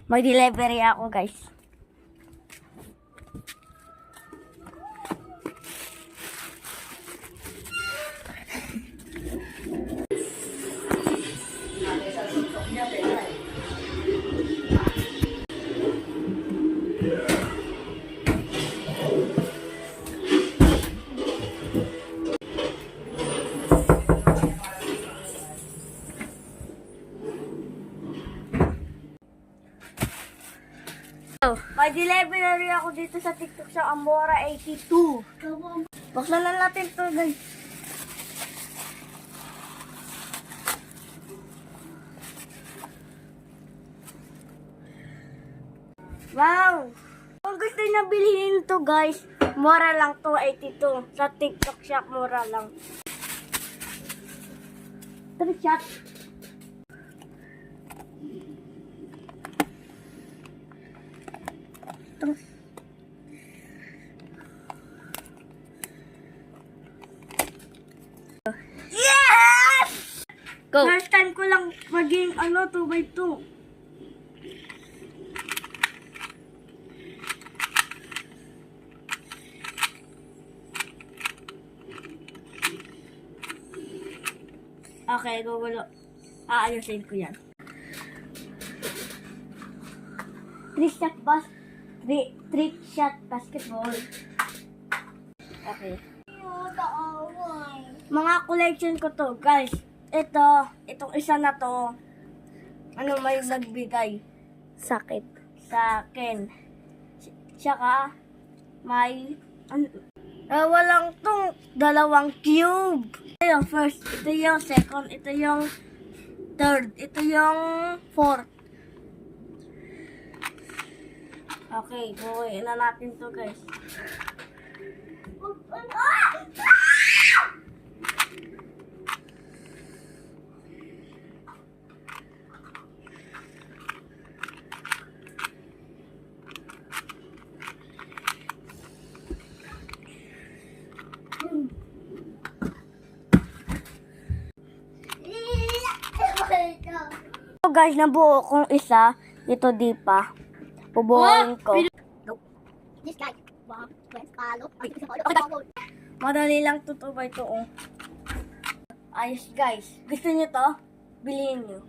Mag-delivery ako, guys. May delivery ako dito sa TikTok sa Amora 82. Buksan na natin to, guys. Wow! Kung gusto nyo bilhin to, guys, mura lang to, 82. Sa TikTok shop, mura lang. 3 shot. Yes! Go! First time ko lang maging 2x2. Okay, gugulo. Aayusin ko yan. 3-shot basketball. Okay. Mga collection ko to, guys. Itong isa na to, may nagbigay sa akin. Tsaka, may, walang tong 2 cube. Ito yung first, ito yung second, ito yung third, ito yung fourth. Okay, buuin na natin to, guys. So guys, nabuo kong isa. Ito di pa. Bubuuin ko. Madali lang to by to. Ayos guys. Gusto nyo to? Bilhin nyo.